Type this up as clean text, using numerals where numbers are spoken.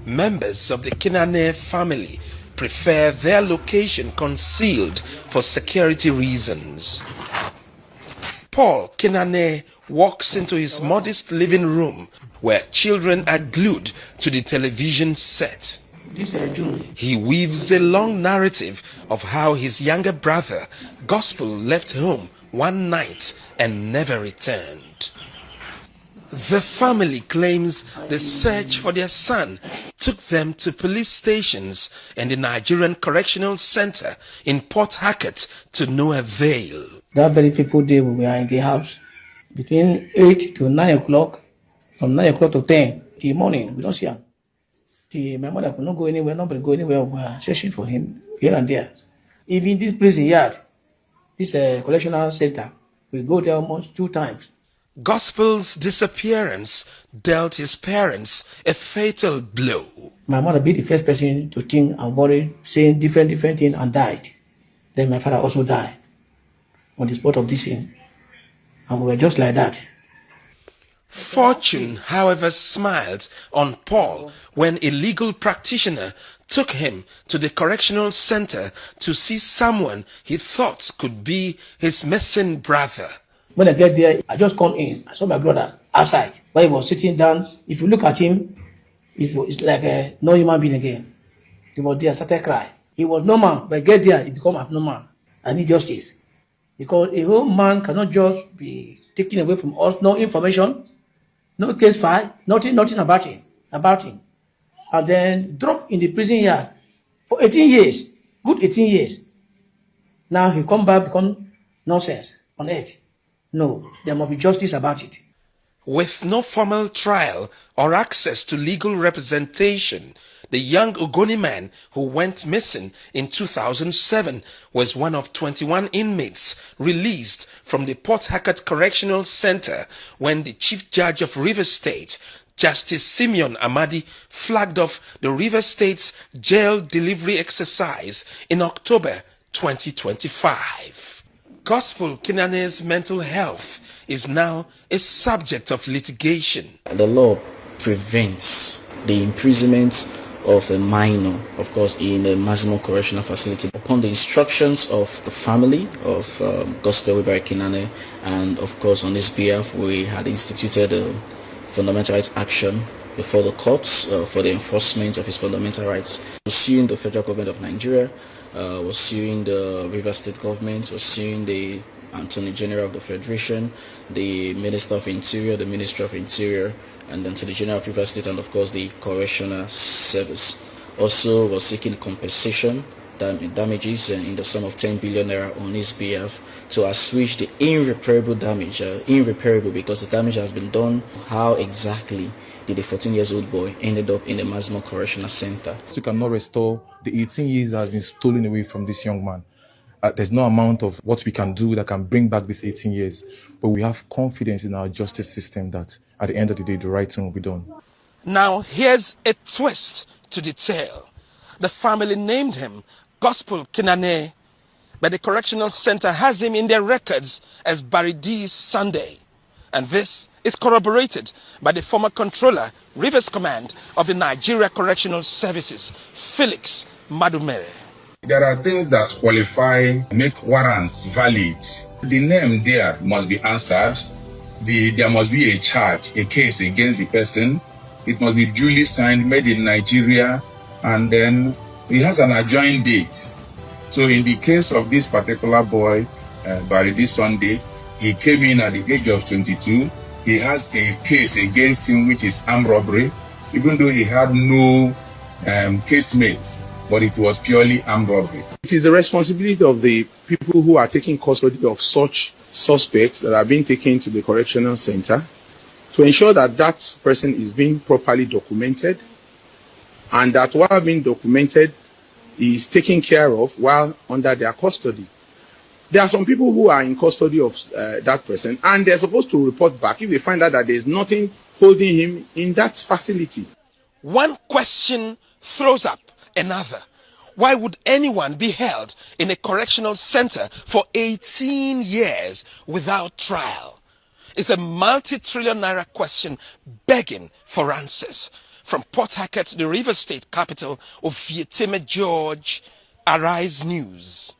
Members of the Kinanee family prefer their location concealed for security reasons. Paul Kinanee walks into his modest living room where children are glued to the television set. He weaves a long narrative of how his younger brother, Gospel, left home one night and never returned. The family claims the search for their son took them to police stations and the Nigerian Correctional Center in Port Harcourt to no avail. That very fateful day we were in the house between 8 to 9 o'clock, from 9 o'clock to 10 till morning. We don't see him. My mother could not go anywhere, nobody go anywhere. We were searching for him here and there. Even this prison yard, this correctional center, we go there almost 2 times. Gospel's disappearance dealt his parents a fatal blow. My mother be the first person to think and worry, saying different things, and died. Then my father also died on the spot of this thing. And we were just like that. Fortune, however, smiled on Paul when a legal practitioner took him to the correctional center to see someone he thought could be his missing brother. When I get there, I just come in. I saw my brother outside, where he was sitting down. If you look at him, it's like no human being again. He was there, started crying. He was normal, but get there, he become abnormal. I need justice. Because a whole man cannot just be taken away from us, no information, no case file, nothing about him. And then drop in the prison yard for 18 years, good 18 years. Now he come back, become nonsense on earth. No, there must be justice about it. With no formal trial or access to legal representation, the young Ogoni man who went missing in 2007 was one of 21 inmates released from the Port Harcourt Correctional Center when the Chief Judge of Rivers State, Justice Simeon Amadi, flagged off the Rivers State's jail delivery exercise in October 2025. Gospel Kinanee's mental health is now a subject of litigation. The law prevents the imprisonment of a minor, of course, in a maximum correctional facility. Upon the instructions of the family of Gospel Baridi Kinanee, and of course on his behalf, we had instituted a fundamental rights action before the courts for the enforcement of his fundamental rights. We're suing the federal government of Nigeria, was suing the Rivers State government, was suing the Attorney General of the Federation, the Minister of Interior, the Ministry of Interior, and then to the General of Rivers State, and of course the Correctional Service. Also was seeking compensation damages in the sum of 10 billion naira on his behalf to assuage the irreparable damage. Irreparable because the damage has been done. How exactly did a 14-year-old boy ended up in the maximum correctional center? You cannot restore the 18 years that has been stolen away from this young man. There's no amount of what we can do that can bring back this 18 years. But we have confidence in our justice system that at the end of the day, the right thing will be done. Now here's a twist to the tale. The family named him Gospel Kinanee, but the correctional center has him in their records as Baridi Sunday. And this is corroborated by the former controller, Rivers Command of the Nigeria Correctional Services, Felix Madumere. There are things that qualify, make warrants valid. The name there must be answered. There must be a charge, a case against the person. It must be duly signed, made in Nigeria, and then it has an adjourned date. So in the case of this particular boy, Baridi Sunday, he came in at the age of 22. He has a case against him which is armed robbery, even though he had no casemate, but it was purely armed robbery. It is the responsibility of the people who are taking custody of such suspects that are being taken to the correctional center to ensure that that person is being properly documented, and that while being documented is taken care of while under their custody. There are some people who are in custody of that person, and they're supposed to report back if they find out that there's nothing holding him in that facility. One question throws up another. Why would anyone be held in a correctional center for 18 years without trial? It's a multi-trillion naira question begging for answers. From Port Harcourt, the River State capital of Vietnam, George, Arise News.